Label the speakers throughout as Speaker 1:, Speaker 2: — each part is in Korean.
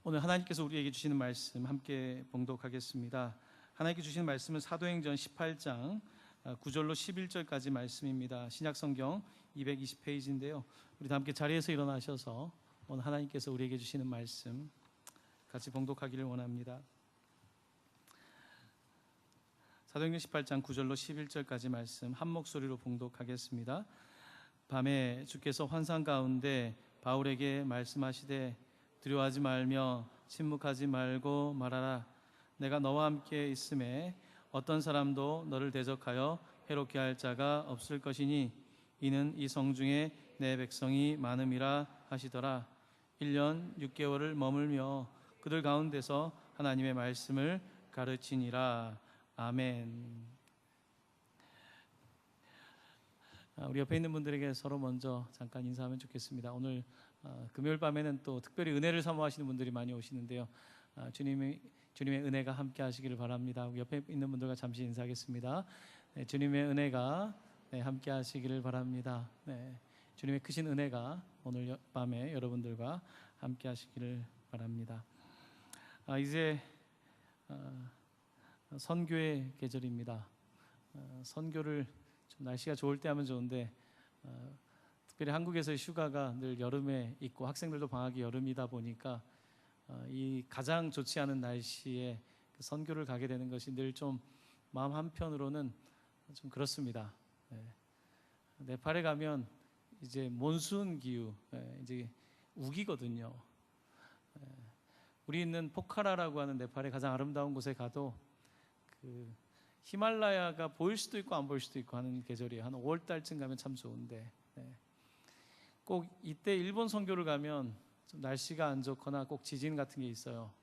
Speaker 1: 오늘 하나님께서 우리에게 주시는 말씀 함께 봉독하겠습니다. 하나님께 주시는 말씀은 사도행전 18장 9절로 11절까지 말씀입니다. 신약성경 220페이지인데요. 우리 다 함께 자리에서 일어나셔서 오늘 하나님께서 우리에게 주시는 말씀 같이 봉독하기를 원합니다. 사도행전 18장 9절로 11절까지 말씀 한 목소리로 봉독하겠습니다. 밤에 주께서 환상 가운데 바울에게 말씀하시되 두려워하지 말며 침묵하지 말고 말하라. 내가 너와 함께 있음에 어떤 사람도 너를 대적하여 해롭게 할 자가 없을 것이니 이는 이 성 중에 내 백성이 많음이라 하시더라. 1년 6개월을 머물며 그들 가운데서 하나님의 말씀을 가르치니라. 아멘. 우리 옆에 있는 분들에게 서로 먼저 잠깐 인사하면 좋겠습니다. 오늘 금요일 밤에는 또 특별히 은혜를 사모하시는 분들이 많이 오시는데요. 주님의 은혜가 함께 하시기를 바랍니다. 우리 옆에 있는 분들과 잠시 인사하겠습니다. 네, 주님의 은혜가 함께 하시기를 바랍니다. 네, 주님의 크신 은혜가 오늘 밤에 여러분들과 함께 하시기를 바랍니다. 이제 선교의 계절입니다. 선교를 좀 날씨가 좋을 때 하면 좋은데 특별히 한국에서의 휴가가 늘 여름에 있고 학생들도 방학이 여름이다 보니까 이 가장 좋지 않은 날씨에 선교를 가게 되는 것이 늘 좀 마음 한편으로는 좀 그렇습니다. 네팔에 가면 이제 몬순 기후, 이제 우기거든요. 우리 있는 포카라라고 하는 네팔의 가장 아름다운 곳에 가도 그 히말라야가 보일 수도 있고 안 보일 수도 있고 하는 계절이에요. 한 5월 달쯤 가면 참 좋은데 꼭 이때 일본 선교를 가면 좀 날씨가 안 좋거나 꼭 지진 같은 게 있어요.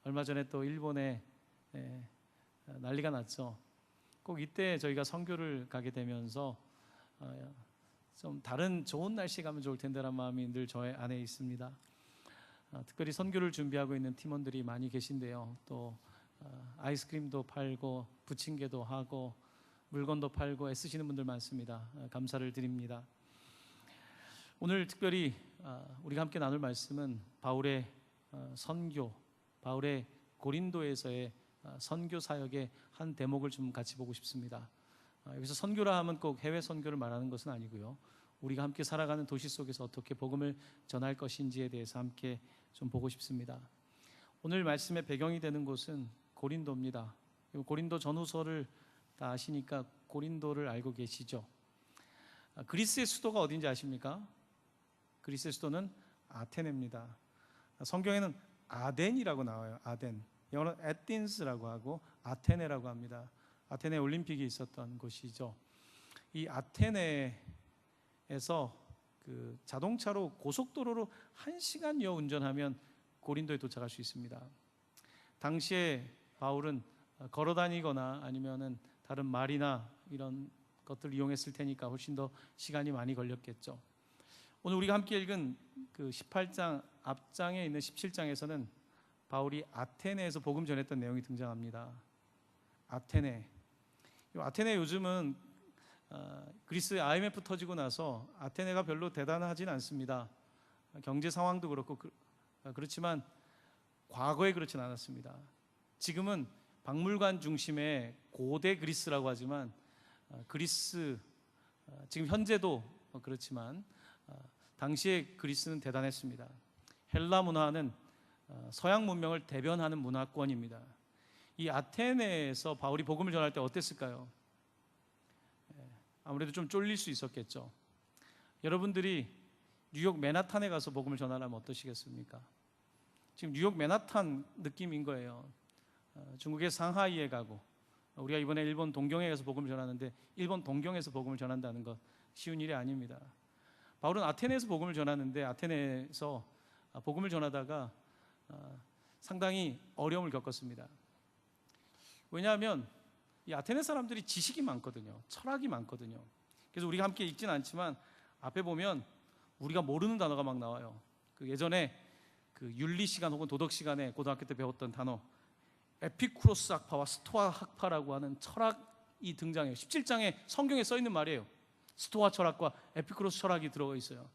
Speaker 1: 얼마 전에 또 일본에 난리가 났죠. 꼭 이때 저희가 선교를 가게 되면서 좀 다른 좋은 날씨에 가면 좋을 텐데라는 마음이 늘 저의 안에 있습니다. 특별히 선교를 준비하고 있는 팀원들이 많이 계신데요. 또 아이스크림도 팔고 부침개도 하고 물건도 팔고 애쓰시는 분들 많습니다. 감사를 드립니다. 오늘 특별히 우리가 함께 나눌 말씀은 바울의 선교, 바울의 고린도에서의 선교 사역의 한 대목을 좀 같이 보고 싶습니다. 여기서 선교라 하면 꼭 해외 선교를 말하는 것은 아니고요. 우리가 함께 살아가는 도시 속에서 어떻게 복음을 전할 것인지에 대해서 함께 좀 보고 싶습니다. 오늘 말씀의 배경이 되는 곳은 고린도입니다. 고린도 전후서를 다 아시니까 고린도를 알고 계시죠? 그리스의 수도가 어딘지 아십니까? 그리스의 수도는 아테네입니다. 성경에는 아덴이라고 나와요. 아덴. 영어로 에틴스라고 하고 아테네라고 합니다. 아테네 올림픽이 있었던 곳이죠. 이 아테네에서 그 자동차로 고속도로로 1시간여 운전하면 고린도에 도착할 수 있습니다. 당시에 바울은 걸어 다니거나 아니면은 다른 말이나 이런 것들을 이용했을 테니까 훨씬 더 시간이 많이 걸렸겠죠. 오늘 우리가 함께 읽은 그 18장 앞장에 있는 17장에서는 바울이 아테네에서 복음 전했던 내용이 등장합니다. 아테네. 아테네 요즘은 그리스 IMF 터지고 나서 아테네가 별로 대단하진 않습니다. 경제 상황도 그렇고 그렇지만 과거에 그렇진 않았습니다. 지금은 박물관 중심의 고대 그리스라고 하지만 그리스 지금 현재도 그렇지만 당시에 그리스는 대단했습니다. 헬라 문화는 서양 문명을 대변하는 문화권입니다. 이 아테네에서 바울이 복음을 전할 때 어땠을까요? 아무래도 좀 쫄릴 수 있었겠죠. 여러분들이 뉴욕 맨하탄에 가서 복음을 전하려면 어떠시겠습니까? 지금 뉴욕 맨하탄 느낌인 거예요. 중국의 상하이에 가고 우리가 이번에 일본 동경에 가서 복음을 전하는데 일본 동경에서 복음을 전한다는 것 쉬운 일이 아닙니다. 바울은 아테네에서 복음을 전하는데 아테네에서 복음을 전하다가 상당히 어려움을 겪었습니다. 왜냐하면 이 아테네 사람들이 지식이 많거든요. 철학이 많거든요. 그래서 우리가 함께 읽지는 않지만 앞에 보면 우리가 모르는 단어가 막 나와요. 그 예전에 그 윤리 시간 혹은 도덕 시간에 고등학교 때 배웠던 단어 에피쿠로스 학파와 스토아 학파라고 하는 철학이 등장해요. 17장에 성경에 써 있는 말이에요. 스토아 철학과 에피쿠로스 철학이 들어가 있어요.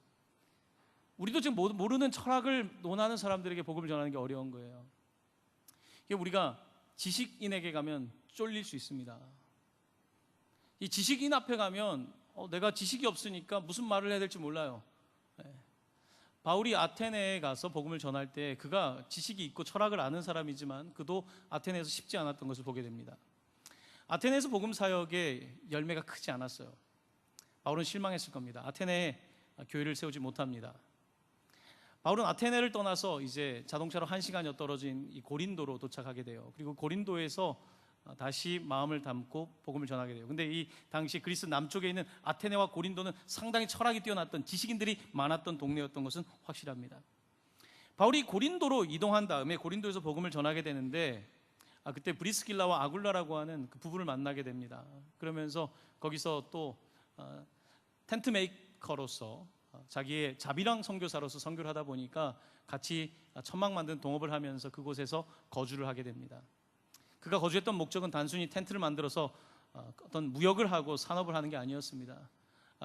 Speaker 1: 우리도 지금 모르는 철학을 논하는 사람들에게 복음을 전하는 게 어려운 거예요. 우리가 지식인에게 가면 쫄릴 수 있습니다. 이 지식인 앞에 가면 내가 지식이 없으니까 무슨 말을 해야 될지 몰라요. 바울이 아테네에 가서 복음을 전할 때 그가 지식이 있고 철학을 아는 사람이지만 그도 아테네에서 쉽지 않았던 것을 보게 됩니다. 아테네에서 복음 사역의 열매가 크지 않았어요. 바울은 실망했을 겁니다. 아테네에 교회를 세우지 못합니다. 바울은 아테네를 떠나서 이제 자동차로 1시간여 떨어진 이 고린도로 도착하게 돼요. 그리고 고린도에서 다시 마음을 담고 복음을 전하게 돼요. 근데 이 당시 그리스 남쪽에 있는 아테네와 고린도는 상당히 철학이 뛰어났던 지식인들이 많았던 동네였던 것은 확실합니다. 바울이 고린도로 이동한 다음에 고린도에서 복음을 전하게 되는데 그때 브리스길라와 아굴라라고 하는 그 부부를 만나게 됩니다. 그러면서 거기서 또 텐트 메이커로서 자기의 자비랑 선교사로서 선교를 하다 보니까 같이 천막 만든 동업을 하면서 그곳에서 거주를 하게 됩니다. 그가 거주했던 목적은 단순히 텐트를 만들어서 어떤 무역을 하고 산업을 하는 게 아니었습니다.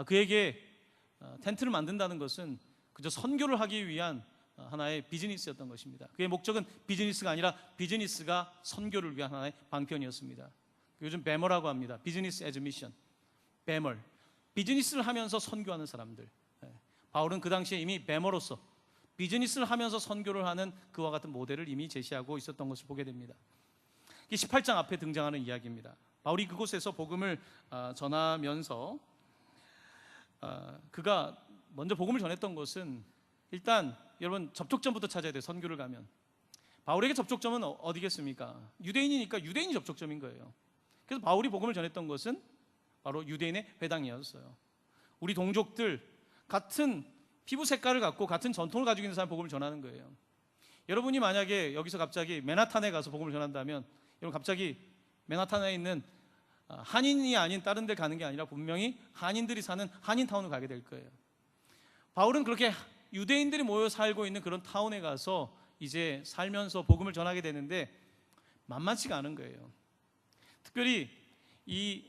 Speaker 1: 그에게 텐트를 만든다는 것은 그저 선교를 하기 위한 하나의 비즈니스였던 것입니다. 그의 목적은 비즈니스가 아니라 비즈니스가 선교를 위한 하나의 방편이었습니다. 요즘 배멀라고 합니다. 비즈니스 애즈 미션. 배멀. 비즈니스를 하면서 선교하는 사람들. 바울은 그 당시에 이미 배멀로서 비즈니스를 하면서 선교를 하는 그와 같은 모델을 이미 제시하고 있었던 것을 보게 됩니다. 18장 앞에 등장하는 이야기입니다. 바울이 그곳에서 복음을 전하면서 그가 먼저 복음을 전했던 것은 일단 여러분 접촉점부터 찾아야 돼요. 선교를 가면 바울에게 접촉점은 어디겠습니까? 유대인이니까 유대인이 접촉점인 거예요. 그래서 바울이 복음을 전했던 것은 바로 유대인의 회당이었어요. 우리 동족들 같은 피부 색깔을 갖고 같은 전통을 가지고 있는 사람 복음을 전하는 거예요. 여러분이 만약에 여기서 갑자기 맨하탄에 가서 복음을 전한다면 여러분 갑자기 맨하탄에 있는 한인이 아닌 다른 데 가는 게 아니라 분명히 한인들이 사는 한인타운을 가게 될 거예요. 바울은 그렇게 유대인들이 모여 살고 있는 그런 타운에 가서 이제 살면서 복음을 전하게 되는데 만만치가 않은 거예요. 특별히 이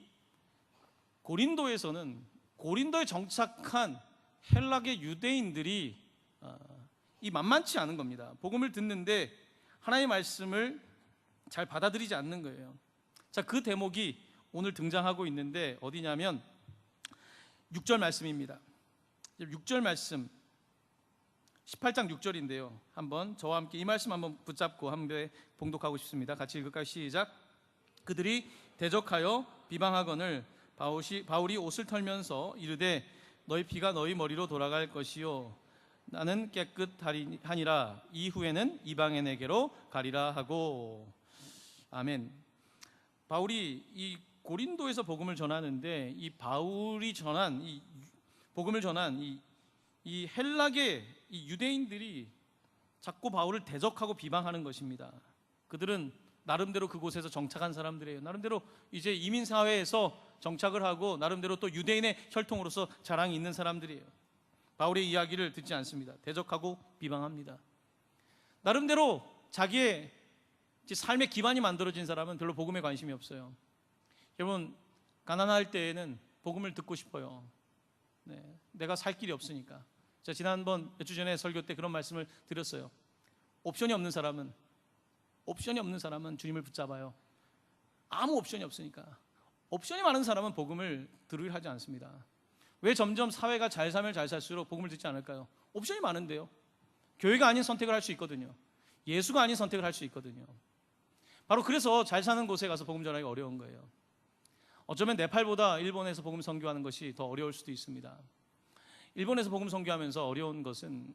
Speaker 1: 고린도에서는 고린도에 정착한 헬라계 유대인들이 이 만만치 않은 겁니다. 복음을 듣는데 하나님의 말씀을 잘 받아들이지 않는 거예요. 자, 그 대목이 오늘 등장하고 있는데 어디냐면 6절 말씀입니다. 6절 말씀 18장 6절인데요. 한번 저와 함께 이 말씀 한번 붙잡고 한번 봉독하고 싶습니다. 같이 읽을까요? 시작. 그들이 대적하여 비방하거늘 바울이 옷을 털면서 이르되 너희 피가 너희 머리로 돌아갈 것이요 나는 깨끗하니라 이후에는 이방인에게로 가리라 하고. 아멘. 바울이 이 고린도에서 복음을 전하는데 이 바울이 전한 이 복음을 전한 이 헬라계 이 유대인들이 자꾸 바울을 대적하고 비방하는 것입니다. 그들은 나름대로 그곳에서 정착한 사람들이에요. 나름대로 이제 이민 사회에서 정착을 하고 나름대로 또 유대인의 혈통으로서 자랑이 있는 사람들이에요. 바울의 이야기를 듣지 않습니다. 대적하고 비방합니다. 나름대로 자기의 삶의 기반이 만들어진 사람은 별로 복음에 관심이 없어요. 여러분 가난할 때에는 복음을 듣고 싶어요. 내가 살 길이 없으니까. 제가 지난번 몇 주 전에 설교 때 그런 말씀을 드렸어요. 옵션이 없는 사람은 주님을 붙잡아요. 아무 옵션이 없으니까. 옵션이 많은 사람은 복음을 들으려 하지 않습니다. 왜 점점 사회가 잘 살면 잘 살수록 복음을 듣지 않을까요? 옵션이 많은데요. 교회가 아닌 선택을 할 수 있거든요. 예수가 아닌 선택을 할 수 있거든요. 바로 그래서 잘 사는 곳에 가서 복음 전하기가 어려운 거예요. 어쩌면 네팔보다 일본에서 복음 선교하는 것이 더 어려울 수도 있습니다. 일본에서 복음 선교하면서 어려운 것은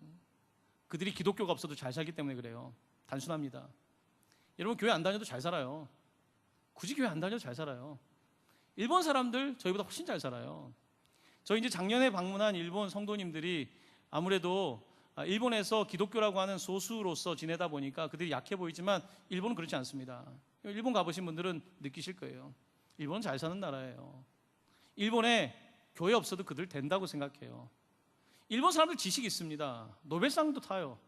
Speaker 1: 그들이 기독교가 없어도 잘 살기 때문에 그래요. 단순합니다. 여러분 교회 안 다녀도 잘 살아요. 굳이 교회 안 다녀도 잘 살아요. 일본 사람들 저희보다 훨씬 잘 살아요. 저희 이제 작년에 방문한 일본 성도님들이 아무래도 일본에서 기독교라고 하는 소수로서 지내다 보니까 그들이 약해 보이지만 일본은 그렇지 않습니다. 일본 가보신 분들은 느끼실 거예요. 일본은 잘 사는 나라예요. 일본에 교회 없어도 그들 된다고 생각해요. 일본 사람들 지식이 있습니다. 노벨상도 타요.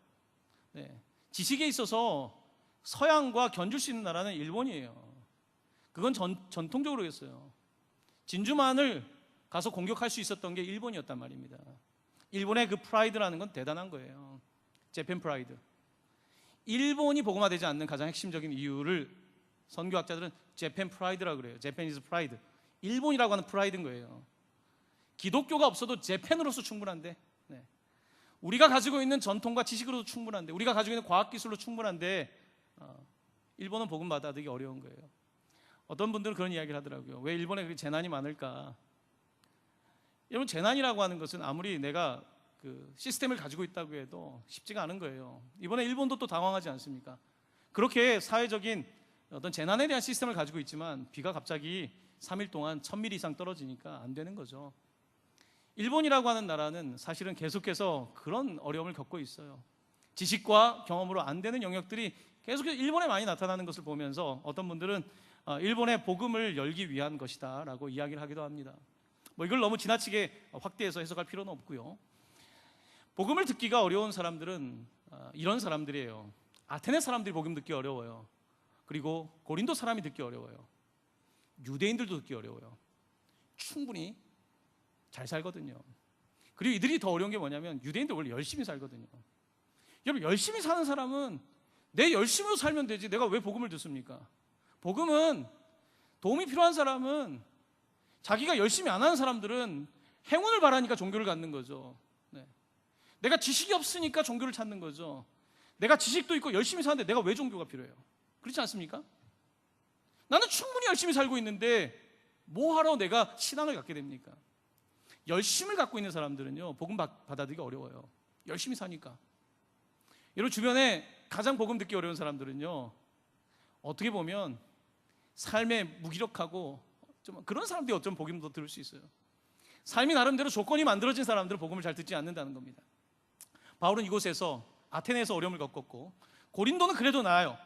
Speaker 1: 지식에 있어서 서양과 견줄 수 있는 나라는 일본이에요. 그건 전통적으로 했어요. 진주만을 가서 공격할 수 있었던 게 일본이었단 말입니다. 일본의 그 프라이드라는 건 대단한 거예요. 재팬 프라이드. 일본이 복음화되지 않는 가장 핵심적인 이유를 선교학자들은 재팬 프라이드라고 그래요. 재패니즈 프라이드. 일본이라고 하는 프라이드인 거예요. 기독교가 없어도 재팬으로서 충분한데, 네. 우리가 가지고 있는 전통과 지식으로도 충분한데, 우리가 가지고 있는 과학기술로 충분한데 일본은 복음 받아들이기 어려운 거예요. 어떤 분들은 그런 이야기를 하더라고요. 왜 일본에 그렇게 재난이 많을까? 여러분, 재난이라고 하는 것은 아무리 내가 그 시스템을 가지고 있다고 해도 쉽지가 않은 거예요. 이번에 일본도 또 당황하지 않습니까? 그렇게 사회적인 어떤 재난에 대한 시스템을 가지고 있지만 비가 갑자기 3일 동안 1000mm 이상 떨어지니까 안 되는 거죠. 일본이라고 하는 나라는 사실은 계속해서 그런 어려움을 겪고 있어요. 지식과 경험으로 안 되는 영역들이 계속해서 일본에 많이 나타나는 것을 보면서 어떤 분들은 일본의 복음을 열기 위한 것이다 라고 이야기를 하기도 합니다. 이걸 너무 지나치게 확대해서 해석할 필요는 없고요. 복음을 듣기가 어려운 사람들은 이런 사람들이에요. 아테네 사람들이 복음 듣기 어려워요. 그리고 고린도 사람이 듣기 어려워요. 유대인들도 듣기 어려워요. 충분히 잘 살거든요. 그리고 이들이 더 어려운 게 뭐냐면 유대인들 원래 열심히 살거든요. 여러분, 열심히 사는 사람은 내 열심으로 살면 되지 내가 왜 복음을 듣습니까? 복음은 도움이 필요한 사람은, 자기가 열심히 안 하는 사람들은 행운을 바라니까 종교를 갖는 거죠. 네. 내가 지식이 없으니까 종교를 찾는 거죠. 내가 지식도 있고 열심히 사는데 내가 왜 종교가 필요해요? 그렇지 않습니까? 나는 충분히 열심히 살고 있는데 뭐하러 내가 신앙을 갖게 됩니까? 열심을 갖고 있는 사람들은요, 복음 받아들이기 어려워요. 열심히 사니까. 여러분, 주변에 가장 복음 듣기 어려운 사람들은요, 어떻게 보면 삶에 무기력하고 좀 그런 사람들이 어쩌면 복음도 들을 수 있어요. 삶이 나름대로 조건이 만들어진 사람들은 복음을 잘 듣지 않는다는 겁니다. 바울은 이곳에서 아테네에서 어려움을 겪었고, 고린도는 그래도 나아요.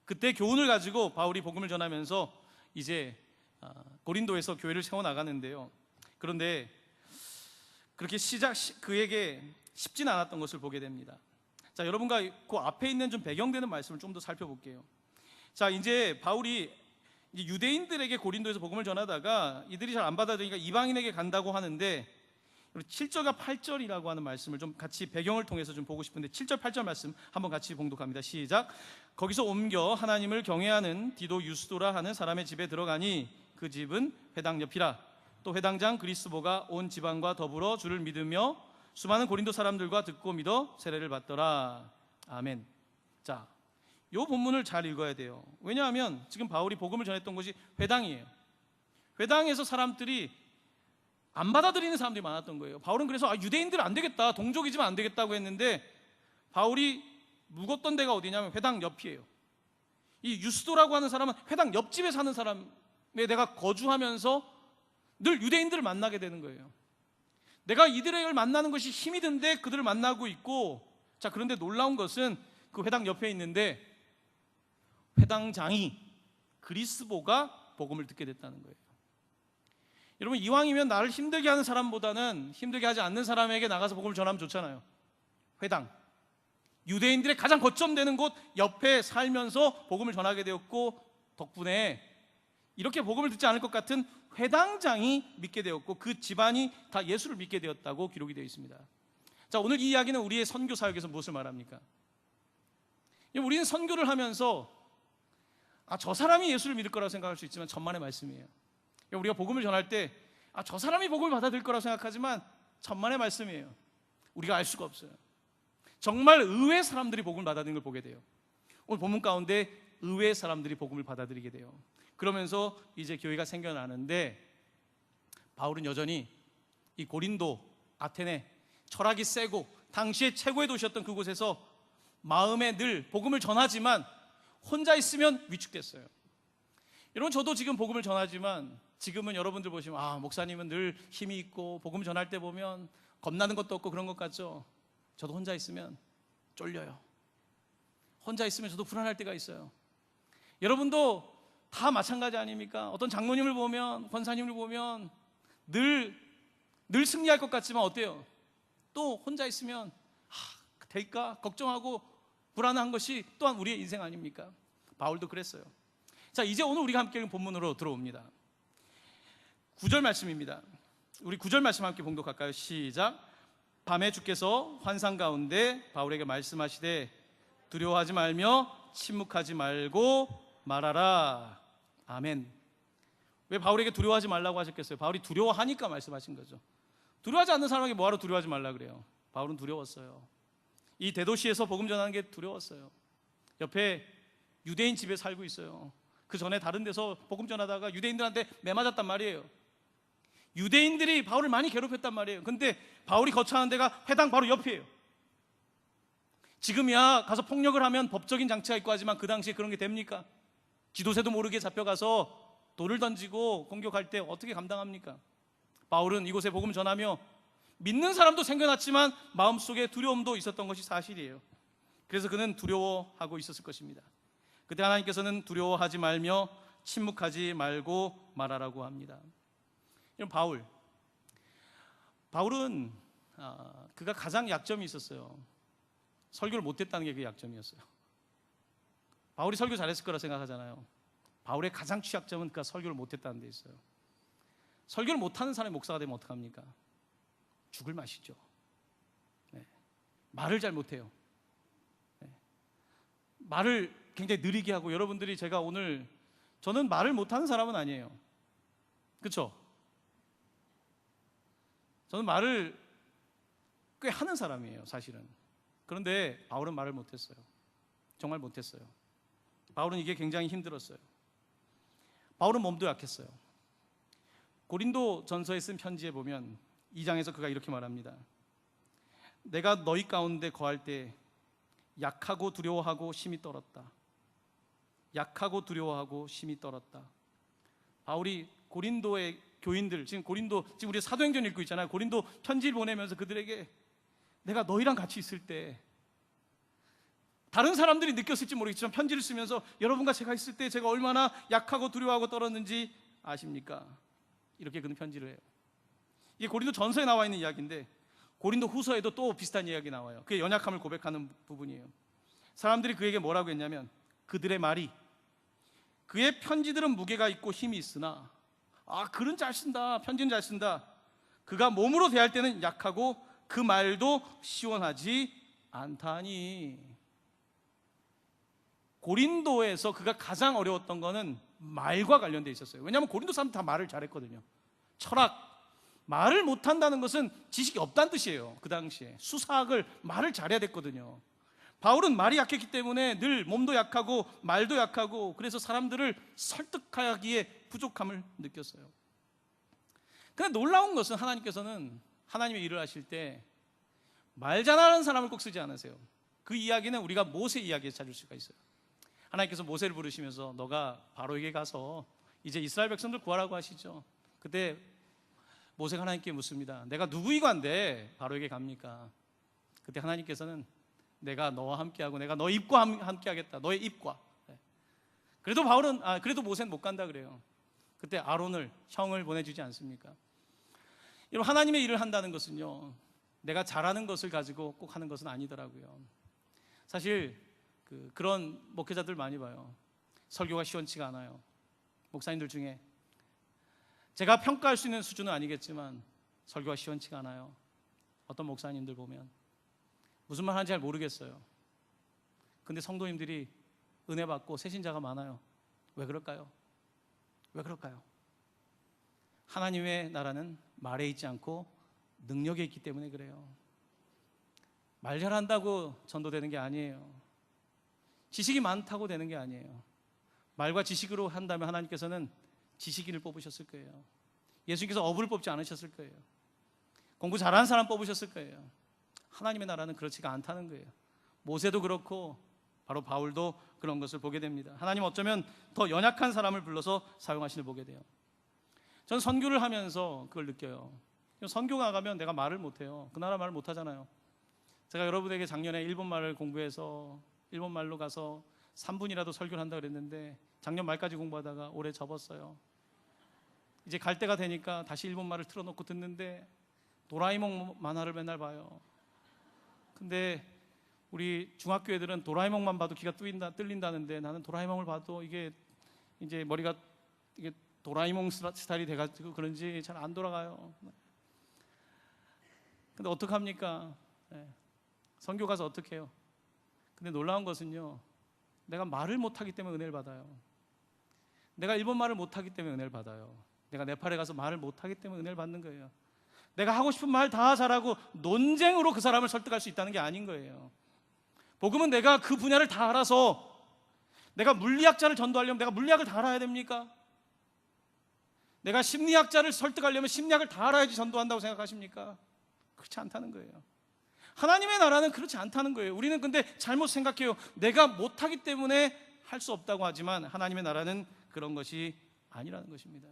Speaker 1: 그때 교훈을 가지고 바울이 복음을 전하면서 이제 고린도에서 교회를 세워나가는데요. 그런데 그렇게 그에게 쉽진 않았던 것을 보게 됩니다. 자, 여러분과 그 앞에 있는 좀 배경되는 말씀을 좀 더 살펴볼게요. 자, 이제 바울이 유대인들에게 고린도에서 복음을 전하다가 이들이 잘 안 받아들이니까 이방인에게 간다고 하는데, 7절과 8절이라고 하는 말씀을 좀 같이 배경을 통해서 좀 보고 싶은데, 7절 8절 말씀 한번 같이 봉독합니다. 시작. 거기서 옮겨 하나님을 경외하는 디도 유스도라 하는 사람의 집에 들어가니 그 집은 회당 옆이라. 또 회당장 그리스보가 온 지방과 더불어 주를 믿으며 수많은 고린도 사람들과 듣고 믿어 세례를 받더라. 아멘. 자, 이 본문을 잘 읽어야 돼요. 왜냐하면 지금 바울이 복음을 전했던 곳이 회당이에요. 회당에서 사람들이 안 받아들이는 사람들이 많았던 거예요. 바울은 그래서 유대인들 안 되겠다, 동족이지만 안 되겠다고 했는데, 바울이 묵었던 데가 어디냐면 회당 옆이에요. 이 유스도라고 하는 사람은 회당 옆집에 사는 사람에 내가 거주하면서 늘 유대인들을 만나게 되는 거예요. 내가 이들을 만나는 것이 힘이 든데 그들을 만나고 있고, 자, 그런데 놀라운 것은 그 회당 옆에 있는데 회당장이 그리스보가 복음을 듣게 됐다는 거예요. 여러분, 이왕이면 나를 힘들게 하는 사람보다는 힘들게 하지 않는 사람에게 나가서 복음을 전하면 좋잖아요. 회당, 유대인들의 가장 거점되는 곳 옆에 살면서 복음을 전하게 되었고, 덕분에 이렇게 복음을 듣지 않을 것 같은 회당장이 믿게 되었고 그 집안이 다 예수를 믿게 되었다고 기록이 되어 있습니다. 자, 오늘 이 이야기는 우리의 선교 사역에서 무엇을 말합니까? 우리는 선교를 하면서 저 사람이 예수를 믿을 거라고 생각할 수 있지만 천만의 말씀이에요. 우리가 복음을 전할 때 저 사람이 복음을 받아들일 거라고 생각하지만 천만의 말씀이에요. 우리가 알 수가 없어요. 정말 의외의 사람들이 복음을 받아들이는 걸 보게 돼요. 오늘 본문 가운데 의외의 사람들이 복음을 받아들이게 돼요. 그러면서 이제 교회가 생겨나는데, 바울은 여전히 이 고린도, 아테네, 철학이 세고 당시에 최고의 도시였던 그곳에서 마음에 늘 복음을 전하지만 혼자 있으면 위축됐어요. 여러분, 저도 지금 복음을 전하지만 지금은 여러분들 보시면 목사님은 늘 힘이 있고 복음 전할 때 보면 겁나는 것도 없고 그런 것 같죠? 저도 혼자 있으면 쫄려요. 혼자 있으면 저도 불안할 때가 있어요. 여러분도 다 마찬가지 아닙니까? 어떤 장로님을 보면, 권사님을 보면 늘 승리할 것 같지만 어때요? 또 혼자 있으면 될까? 걱정하고 불안한 것이 또한 우리의 인생 아닙니까? 바울도 그랬어요. 자, 이제 오늘 우리가 함께 읽은 본문으로 들어옵니다. 9절 말씀입니다. 우리 9절 말씀 함께 봉독할까요? 시작. 밤에 주께서 환상 가운데 바울에게 말씀하시되 두려워하지 말며 침묵하지 말고 말하라. 아멘. 왜 바울에게 두려워하지 말라고 하셨겠어요? 바울이 두려워하니까 말씀하신 거죠. 두려워하지 않는 사람에게 뭐하러 두려워하지 말라 그래요? 바울은 두려웠어요. 이 대도시에서 복음 전하는 게 두려웠어요. 옆에 유대인 집에 살고 있어요. 그 전에 다른 데서 복음 전하다가 유대인들한테 매맞았단 말이에요. 유대인들이 바울을 많이 괴롭혔단 말이에요. 근데 바울이 거처하는 데가 회당 바로 옆이에요. 지금이야 가서 폭력을 하면 법적인 장치가 있고 하지만 그 당시에 그런 게 됩니까? 지도새도 모르게 잡혀가서 돌을 던지고 공격할 때 어떻게 감당합니까? 바울은 이곳에 복음 전하며 믿는 사람도 생겨났지만 마음속에 두려움도 있었던 것이 사실이에요. 그래서 그는 두려워하고 있었을 것입니다. 그때 하나님께서는 두려워하지 말며 침묵하지 말고 말하라고 합니다. 이런 바울은 그가 가장 약점이 있었어요. 설교를 못했다는 게 그 약점이었어요. 바울이 설교 잘했을 거라 생각하잖아요. 바울의 가장 취약점은 그가 설교를 못했다는 데 있어요. 설교를 못하는 사람이 목사가 되면 어떡합니까? 죽을 맛이죠. 네. 말을 잘 못해요. 네. 말을 굉장히 느리게 하고, 여러분들이 제가 오늘, 저는 말을 못하는 사람은 아니에요. 그렇죠? 저는 말을 꽤 하는 사람이에요, 사실은. 그런데 바울은 말을 못했어요. 정말 못했어요. 바울은 이게 굉장히 힘들었어요. 바울은 몸도 약했어요. 고린도 전서에 쓴 편지에 보면 2장에서 그가 이렇게 말합니다. 내가 너희 가운데 거할 때 약하고 두려워하고 심히 떨었다. 약하고 두려워하고 심히 떨었다. 바울이 고린도의 교인들, 지금 우리 사도행전 읽고 있잖아요. 고린도 편지를 보내면서 그들에게 내가 너희랑 같이 있을 때, 다른 사람들이 느꼈을지 모르겠지만 편지를 쓰면서 여러분과 제가 있을 때 제가 얼마나 약하고 두려워하고 떨었는지 아십니까? 이렇게 그는 편지를 해요. 이게 고린도 전서에 나와 있는 이야기인데 고린도 후서에도 또 비슷한 이야기 나와요. 그의 연약함을 고백하는 부분이에요. 사람들이 그에게 뭐라고 했냐면, 그들의 말이, 그의 편지들은 무게가 있고 힘이 있으나, 글은 잘 쓴다, 편지는 잘 쓴다, 그가 몸으로 대할 때는 약하고 그 말도 시원하지 않다니. 고린도에서 그가 가장 어려웠던 거는 말과 관련돼 있었어요. 왜냐하면 고린도 사람들 다 말을 잘했거든요. 철학, 말을 못한다는 것은 지식이 없다는 뜻이에요. 그 당시에 수사학을 말을 잘해야 됐거든요. 바울은 말이 약했기 때문에 늘 몸도 약하고 말도 약하고, 그래서 사람들을 설득하기에 부족함을 느꼈어요. 그런데 놀라운 것은 하나님께서는 하나님의 일을 하실 때 말 잘하는 사람을 꼭 쓰지 않으세요. 그 이야기는 우리가 모세 이야기에서 찾을 수가 있어요. 하나님께서 모세를 부르시면서 너가 바로에게 가서 이제 이스라엘 백성들 구하라고 하시죠. 그때 모세가 하나님께 묻습니다. 내가 누구이간데 바로에게 갑니까? 그때 하나님께서는 내가 너와 함께하고 내가 너의 입과 함께하겠다. 너의 입과. 그래도 모세는 못 간다 그래요. 그때 아론을, 형을 보내주지 않습니까? 여러분, 하나님의 일을 한다는 것은요, 내가 잘하는 것을 가지고 꼭 하는 것은 아니더라고요. 사실 그런 목회자들 많이 봐요. 설교가 시원치가 않아요. 목사님들 중에 제가 평가할 수 있는 수준은 아니겠지만 설교가 시원치가 않아요. 어떤 목사님들 보면 무슨 말 하는지 잘 모르겠어요. 근데 성도님들이 은혜 받고 새신자가 많아요. 왜 그럴까요? 왜 그럴까요? 하나님의 나라는 말에 있지 않고 능력에 있기 때문에 그래요. 말 잘한다고 전도되는 게 아니에요. 지식이 많다고 되는 게 아니에요. 말과 지식으로 한다면 하나님께서는 지식인을 뽑으셨을 거예요. 예수님께서 어부를 뽑지 않으셨을 거예요. 공부 잘하는 사람 뽑으셨을 거예요. 하나님의 나라는 그렇지가 않다는 거예요. 모세도 그렇고 바로 바울도 그런 것을 보게 됩니다. 하나님 어쩌면 더 연약한 사람을 불러서 사용하시는 보게 돼요. 전 선교를 하면서 그걸 느껴요. 선교가 가면 내가 말을 못해요. 그 나라 말을 못하잖아요. 제가 여러분에게 작년에 일본말을 공부해서 일본말로 가서 3분이라도 설교를 한다고 그랬는데 작년 말까지 공부하다가 올해 접었어요. 이제 갈 때가 되니까 다시 일본말을 틀어놓고 듣는데 도라에몽 만화를 맨날 봐요. 근데 우리 중학교 애들은 도라에몽만 봐도 귀가 뚫린다는데 나는 도라에몽을 봐도 이게 이제 머리가 이게 도라에몽 스타일이 돼가지고 그런지 잘 안 돌아가요. 근데 어떡합니까? 선교 가서 어떻게 해요? 근데 놀라운 것은요, 내가 말을 못하기 때문에 은혜를 받아요. 내가 일본 말을 못하기 때문에 은혜를 받아요. 내가 네팔에 가서 말을 못하기 때문에 은혜를 받는 거예요. 내가 하고 싶은 말 다 잘하고 논쟁으로 그 사람을 설득할 수 있다는 게 아닌 거예요. 복음은 내가 그 분야를 다 알아서, 내가 물리학자를 전도하려면 내가 물리학을 다 알아야 됩니까? 내가 심리학자를 설득하려면 심리학을 다 알아야지 전도한다고 생각하십니까? 그렇지 않다는 거예요. 하나님의 나라는 그렇지 않다는 거예요. 우리는 근데 잘못 생각해요. 내가 못하기 때문에 할 수 없다고 하지만 하나님의 나라는 그런 것이 아니라는 것입니다.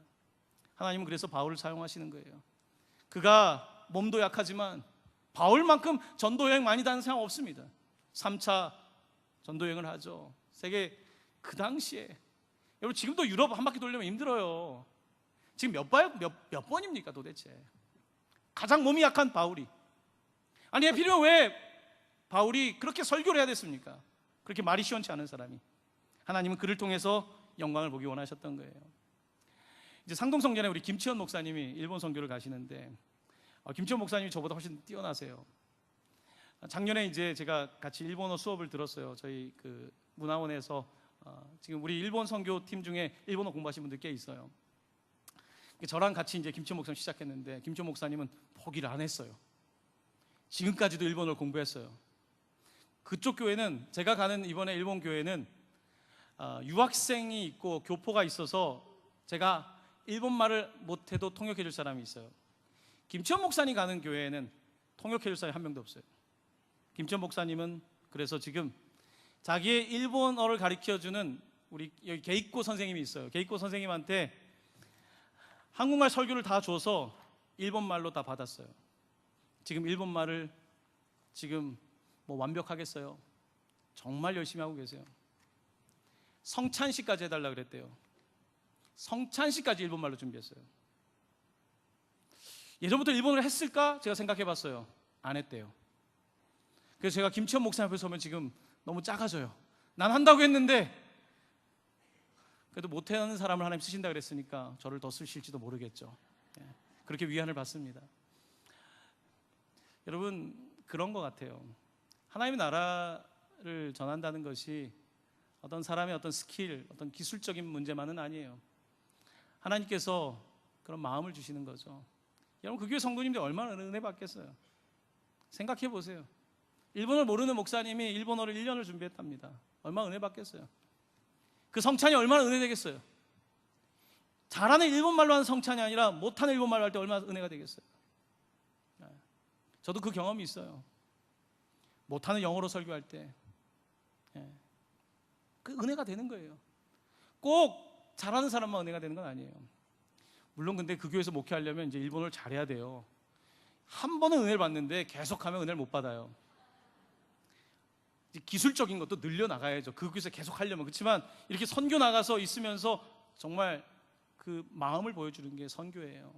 Speaker 1: 하나님은 그래서 바울을 사용하시는 거예요. 그가 몸도 약하지만 바울만큼 전도여행 많이 다니는 사람 없습니다. 3차 전도여행을 하죠. 세계 그 당시에, 여러분 지금도 유럽 한 바퀴 돌려면 힘들어요. 지금 몇 번입니까 도대체? 가장 몸이 약한 바울이, 아니 필요 왜 바울이 그렇게 설교를 해야 됐습니까? 그렇게 말이 시원치 않은 사람이. 하나님은 그를 통해서 영광을 보기 원하셨던 거예요. 이제 상동성전에 우리 김치현 목사님이 일본 선교를 가시는데, 김치현 목사님이 저보다 훨씬 뛰어나세요. 작년에 이제 제가 같이 일본어 수업을 들었어요. 저희 그 문화원에서 지금 우리 일본 선교팀 중에 일본어 공부하신 분들 꽤 있어요. 저랑 같이 이제 김치현 목사님 시작했는데, 김치현 목사님은 포기를 안 했어요. 지금까지도 일본어를 공부했어요. 그쪽 교회는, 제가 가는 이번에 일본 교회는 유학생이 있고 교포가 있어서 제가 일본말을 못해도 통역해 줄 사람이 있어요. 김치현 목사님 가는 교회에는 통역해 줄 사람이 한 명도 없어요. 김치현 목사님은 그래서 지금 자기의 일본어를 가르쳐주는 우리 여기 게이코 선생님이 있어요. 게이코 선생님한테 한국말 설교를 다 줘서 일본말로 다 받았어요. 지금 일본말을 지금 뭐 완벽하겠어요? 정말 열심히 하고 계세요. 성찬식까지 해달라 그랬대요. 성찬식까지 일본말로 준비했어요. 예전부터 일본어를 했을까? 제가 생각해 봤어요. 안 했대요. 그래서 제가 김치현 목사님 앞에 서면 지금 너무 작아져요. 난 한다고 했는데, 그래도 못하는 사람을 하나님 쓰신다 그랬으니까 저를 더 쓰실지도 모르겠죠. 그렇게 위안을 받습니다. 여러분, 그런 것 같아요. 하나님의 나라를 전한다는 것이 어떤 사람의 어떤 스킬, 어떤 기술적인 문제만은 아니에요. 하나님께서 그런 마음을 주시는 거죠. 여러분, 그 교회 성도님들 얼마나 은혜 받겠어요. 생각해 보세요. 일본어를 모르는 목사님이 일본어를 1년을 준비했답니다. 얼마나 은혜 받겠어요. 그 성찬이 얼마나 은혜 되겠어요. 잘하는 일본말로 하는 성찬이 아니라 못하는 일본말로 할 때 얼마나 은혜가 되겠어요. 저도 그 경험이 있어요. 못하는 영어로 설교할 때 그 은혜가 되는 거예요. 꼭 잘하는 사람만 은혜가 되는 건 아니에요. 물론 근데 그 교회에서 목회하려면 이제 일본어를 잘해야 돼요. 한 번은 은혜를 받는데 계속하면 은혜를 못 받아요. 기술적인 것도 늘려나가야죠. 그 교회에서 계속 하려면. 그렇지만 이렇게 선교 나가서 있으면서 정말 그 마음을 보여주는 게 선교예요.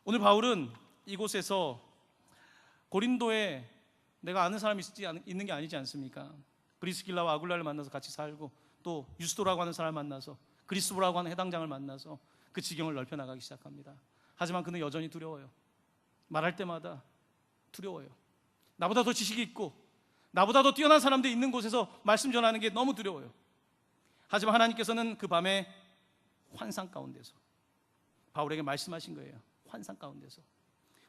Speaker 1: 오늘 바울은 이곳에서 고린도에 내가 아는 사람이 있는 게 아니지 않습니까? 브리스길라와 아굴라를 만나서 같이 살고, 또 유스도라고 하는 사람을 만나서, 그리스도라고 하는 해당장을 만나서 그 지경을 넓혀 나가기 시작합니다. 하지만 그는 여전히 두려워요. 말할 때마다 두려워요. 나보다 더 지식이 있고 나보다 더 뛰어난 사람들이 있는 곳에서 말씀 전하는 게 너무 두려워요. 하지만 하나님께서는 그 밤에 환상 가운데서 바울에게 말씀하신 거예요. 환상 가운데서.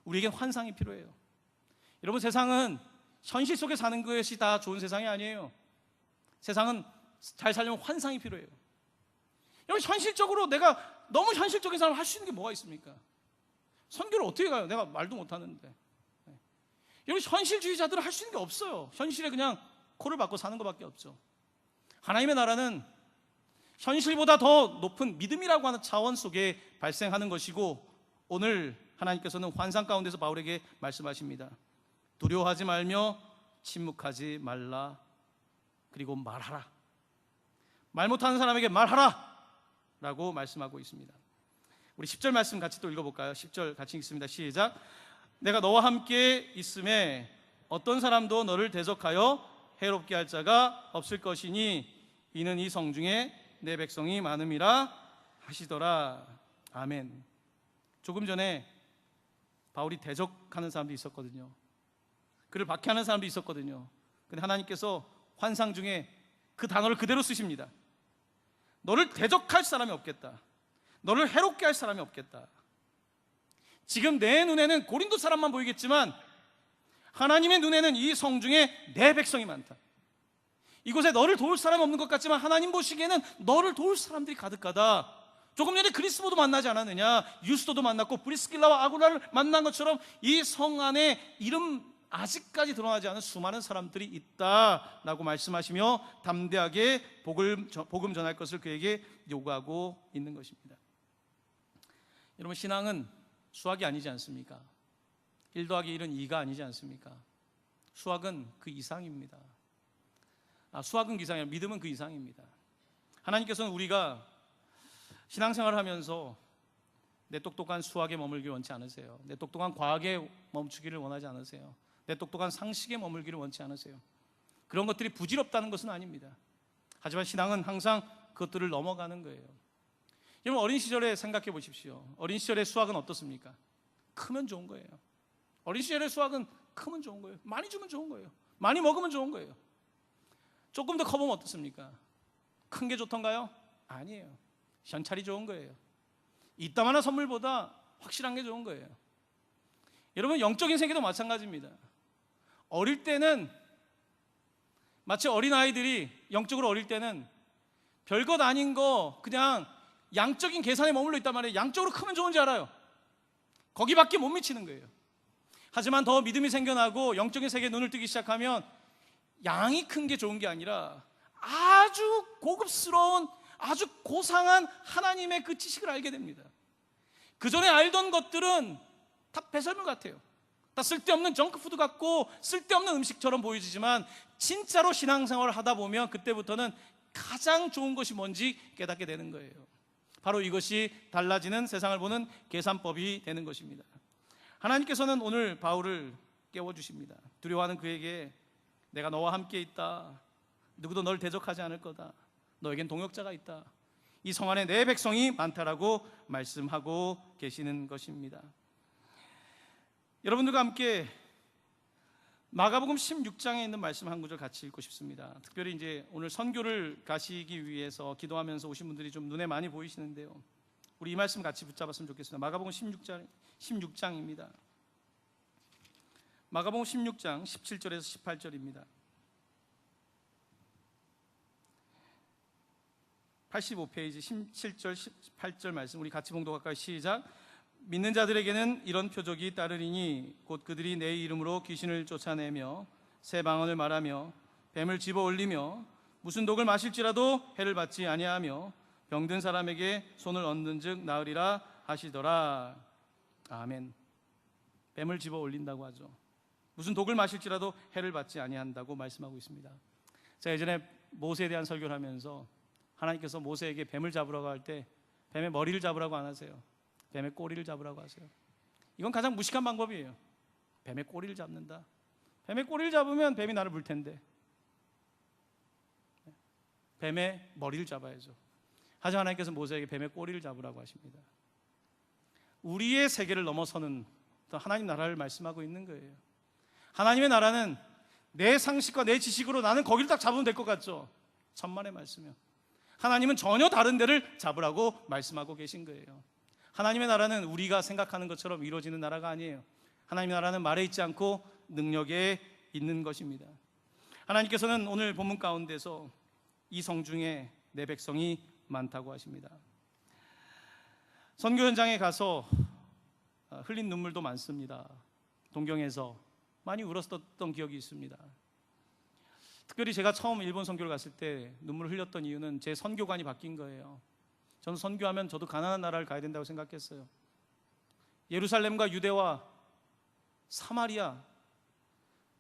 Speaker 1: 우리에겐 환상이 필요해요. 여러분, 세상은 현실 속에 사는 것이 다 좋은 세상이 아니에요. 세상은 잘 살려면 환상이 필요해요. 여러분, 현실적으로 내가 너무 현실적인 사람을 할 수 있는 게 뭐가 있습니까? 선교를 어떻게 가요? 내가 말도 못하는데. 여러분, 현실주의자들은 할 수 있는 게 없어요. 현실에 그냥 코를 박고 사는 것밖에 없죠. 하나님의 나라는 현실보다 더 높은 믿음이라고 하는 차원 속에 발생하는 것이고, 오늘 하나님께서는 환상 가운데서 바울에게 말씀하십니다. 두려워하지 말며 침묵하지 말라. 그리고 말하라. 말 못하는 사람에게 말하라 라고 말씀하고 있습니다. 우리 10절 말씀 같이 또 읽어볼까요? 10절 같이 읽습니다. 시작. 내가 너와 함께 있음에 어떤 사람도 너를 대적하여 해롭게 할 자가 없을 것이니 이는 이 성중에 내 백성이 많음이라 하시더라. 아멘. 조금 전에 바울이 대적하는 사람도 있었거든요. 그를 박해하는 사람도 있었거든요. 근데 하나님께서 환상 중에 그 단어를 그대로 쓰십니다. 너를 대적할 사람이 없겠다. 너를 해롭게 할 사람이 없겠다. 지금 내 눈에는 고린도 사람만 보이겠지만 하나님의 눈에는 이 성중에 내 백성이 많다. 이곳에 너를 도울 사람이 없는 것 같지만 하나님 보시기에는 너를 도울 사람들이 가득하다. 조금 전에 그리스도도 만나지 않았느냐? 유스도도 만났고 브리스길라와 아굴라를 만난 것처럼 이 성 안에 이름 아직까지 드러나지 않은 수많은 사람들이 있다라고 말씀하시며 담대하게 복음 전할 것을 그에게 요구하고 있는 것입니다. 여러분, 신앙은 수학이 아니지 않습니까? 1 더하기 1은 2가 아니지 않습니까? 수학은 그 이상입니다. 수학은 그 이상이라 믿음은 그 이상입니다. 하나님께서는 우리가 신앙생활을 하면서 내 똑똑한 수학에 머물기를 원치 않으세요. 내 똑똑한 과학에 멈추기를 원하지 않으세요. 내 똑똑한 상식에 머물기를 원치 않으세요. 그런 것들이 부질없다는 것은 아닙니다. 하지만 신앙은 항상 그것들을 넘어가는 거예요. 여러분, 어린 시절에 생각해 보십시오. 어린 시절의 수학은 어떻습니까? 크면 좋은 거예요. 어린 시절의 수학은 크면 좋은 거예요. 많이 주면 좋은 거예요. 많이 먹으면 좋은 거예요. 조금 더 커보면 어떻습니까? 큰 게 좋던가요? 아니에요. 현찰이 좋은 거예요. 이따만한 선물보다 확실한 게 좋은 거예요. 여러분, 영적인 세계도 마찬가지입니다. 어릴 때는 마치 어린아이들이 영적으로 어릴 때는 별것 아닌 거 그냥 양적인 계산에 머물러 있단 말이에요. 양적으로 크면 좋은지 알아요. 거기밖에 못 미치는 거예요. 하지만 더 믿음이 생겨나고 영적인 세계에 눈을 뜨기 시작하면 양이 큰 게 좋은 게 아니라 아주 고급스러운 아주 고상한 하나님의 그 지식을 알게 됩니다. 그 전에 알던 것들은 다 배설물 같아요. 다 쓸데없는 정크푸드 같고 쓸데없는 음식처럼 보여지지만 진짜로 신앙생활을 하다 보면 그때부터는 가장 좋은 것이 뭔지 깨닫게 되는 거예요. 바로 이것이 달라지는 세상을 보는 계산법이 되는 것입니다. 하나님께서는 오늘 바울을 깨워주십니다. 두려워하는 그에게 내가 너와 함께 있다. 누구도 널 대적하지 않을 거다. 너에겐 동역자가 있다. 이 성 안에 내 백성이 많다라고 말씀하고 계시는 것입니다. 여러분들과 함께 마가복음 16장에 있는 말씀 한 구절 같이 읽고 싶습니다. 특별히 이제 오늘 선교를 가시기 위해서 기도하면서 오신 분들이 좀 눈에 많이 보이시는데요. 우리 이 말씀 같이 붙잡았으면 좋겠습니다. 마가복음 16장입니다. 마가복음 16장 17절에서 18절입니다. 85페이지 17절 18절 말씀 우리 같이 봉독할까요? 시작. 믿는 자들에게는 이런 표적이 따르리니 곧 그들이 내 이름으로 귀신을 쫓아내며 새 방언을 말하며 뱀을 집어 올리며 무슨 독을 마실지라도 해를 받지 아니하며 병든 사람에게 손을 얹는즉 나으리라 하시더라. 아멘. 뱀을 집어 올린다고 하죠. 무슨 독을 마실지라도 해를 받지 아니한다고 말씀하고 있습니다. 제가 예전에 모세에 대한 설교를 하면서 하나님께서 모세에게 뱀을 잡으라고 할 때 뱀의 머리를 잡으라고 안 하세요. 뱀의 꼬리를 잡으라고 하세요. 이건 가장 무식한 방법이에요. 뱀의 꼬리를 잡는다. 뱀의 꼬리를 잡으면 뱀이 나를 물 텐데 뱀의 머리를 잡아야죠. 하지만 하나님께서 모세에게 뱀의 꼬리를 잡으라고 하십니다. 우리의 세계를 넘어서는 하나님 나라를 말씀하고 있는 거예요. 하나님의 나라는 내 상식과 내 지식으로 나는 거기를 딱 잡으면 될 것 같죠? 천만의 말씀이요. 하나님은 전혀 다른 데를 잡으라고 말씀하고 계신 거예요. 하나님의 나라는 우리가 생각하는 것처럼 이루어지는 나라가 아니에요. 하나님의 나라는 말에 있지 않고 능력에 있는 것입니다. 하나님께서는 오늘 본문 가운데서 이 성중에 내 백성이 많다고 하십니다. 선교 현장에 가서 흘린 눈물도 많습니다. 동경에서 많이 울었던 기억이 있습니다. 특별히 제가 처음 일본 선교를 갔을 때 눈물을 흘렸던 이유는 제 선교관이 바뀐 거예요. 저는 선교하면 저도 가나안 나라를 가야 된다고 생각했어요. 예루살렘과 유대와 사마리아,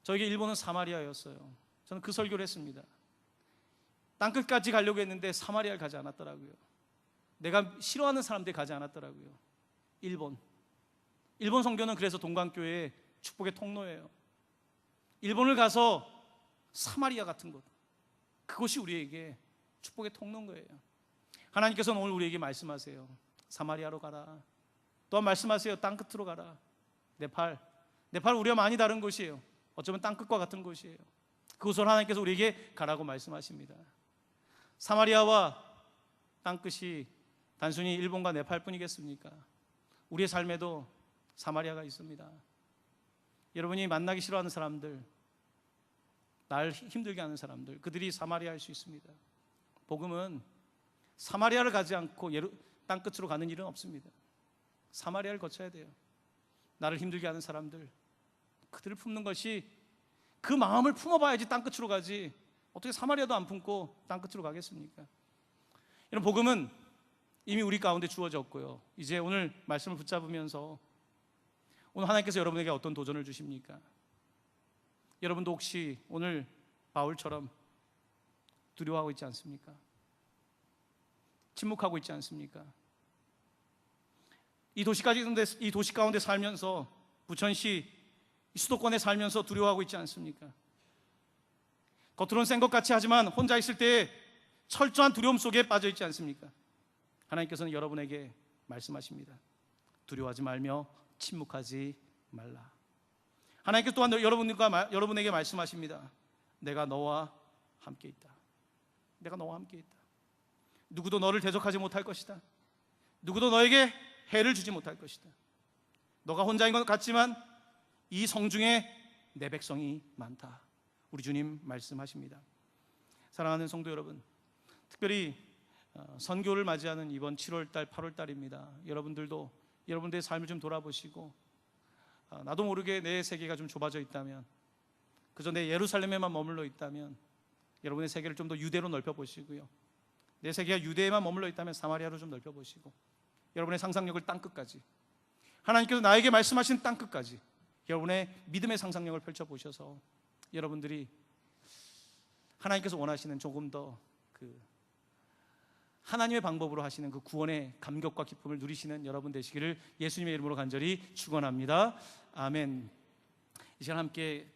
Speaker 1: 저에게 일본은 사마리아였어요. 저는 그 설교를 했습니다. 땅끝까지 가려고 했는데 사마리아를 가지 않았더라고요. 내가 싫어하는 사람들이 가지 않았더라고요. 일본 선교는 그래서 동방교회의 축복의 통로예요. 일본을 가서 사마리아 같은 곳, 그것이 우리에게 축복의 통로인 거예요. 하나님께서는 오늘 우리에게 말씀하세요. 사마리아로 가라. 또한 말씀하세요. 땅끝으로 가라. 네팔 우리와 많이 다른 곳이에요. 어쩌면 땅끝과 같은 곳이에요. 그곳으로 하나님께서 우리에게 가라고 말씀하십니다. 사마리아와 땅끝이 단순히 일본과 네팔뿐이겠습니까? 우리의 삶에도 사마리아가 있습니다. 여러분이 만나기 싫어하는 사람들, 날 힘들게 하는 사람들, 그들이 사마리아일 수 있습니다. 복음은 사마리아를 가지 않고 땅끝으로 가는 일은 없습니다. 사마리아를 거쳐야 돼요. 나를 힘들게 하는 사람들, 그들을 품는 것이, 그 마음을 품어봐야지 땅끝으로 가지, 어떻게 사마리아도 안 품고 땅끝으로 가겠습니까? 이런 복음은 이미 우리 가운데 주어졌고요. 이제 오늘 말씀을 붙잡으면서 오늘 하나님께서 여러분에게 어떤 도전을 주십니까? 여러분도 혹시 오늘 바울처럼 두려워하고 있지 않습니까? 침묵하고 있지 않습니까? 이 도시 가운데 살면서, 부천시 수도권에 살면서 두려워하고 있지 않습니까? 겉으로는 센 것 같이 하지만 혼자 있을 때 철저한 두려움 속에 빠져 있지 않습니까? 하나님께서는 여러분에게 말씀하십니다. 두려워하지 말며 침묵하지 말라. 하나님께서 또한 여러분에게 말씀하십니다. 내가 너와 함께 있다. 내가 너와 함께 있다. 누구도 너를 대적하지 못할 것이다. 누구도 너에게 해를 주지 못할 것이다. 너가 혼자인 것 같지만 이 성중에 내 백성이 많다. 우리 주님 말씀하십니다. 사랑하는 성도 여러분, 특별히 선교를 맞이하는 이번 7월달, 8월달입니다. 여러분들도 여러분들의 삶을 좀 돌아보시고, 나도 모르게 내 세계가 좀 좁아져 있다면, 그저 내 예루살렘에만 머물러 있다면 여러분의 세계를 좀 더 유대로 넓혀보시고요, 내 세계가 유대에만 머물러 있다면 사마리아로 좀 넓혀보시고, 여러분의 상상력을 땅끝까지, 하나님께서 나에게 말씀하신 땅끝까지 여러분의 믿음의 상상력을 펼쳐보셔서 여러분들이 하나님께서 원하시는 조금 더 하나님의 방법으로 하시는 그 구원의 감격과 기쁨을 누리시는 여러분 되시기를 예수님의 이름으로 간절히 축원합니다. 아멘. 이 시간 함께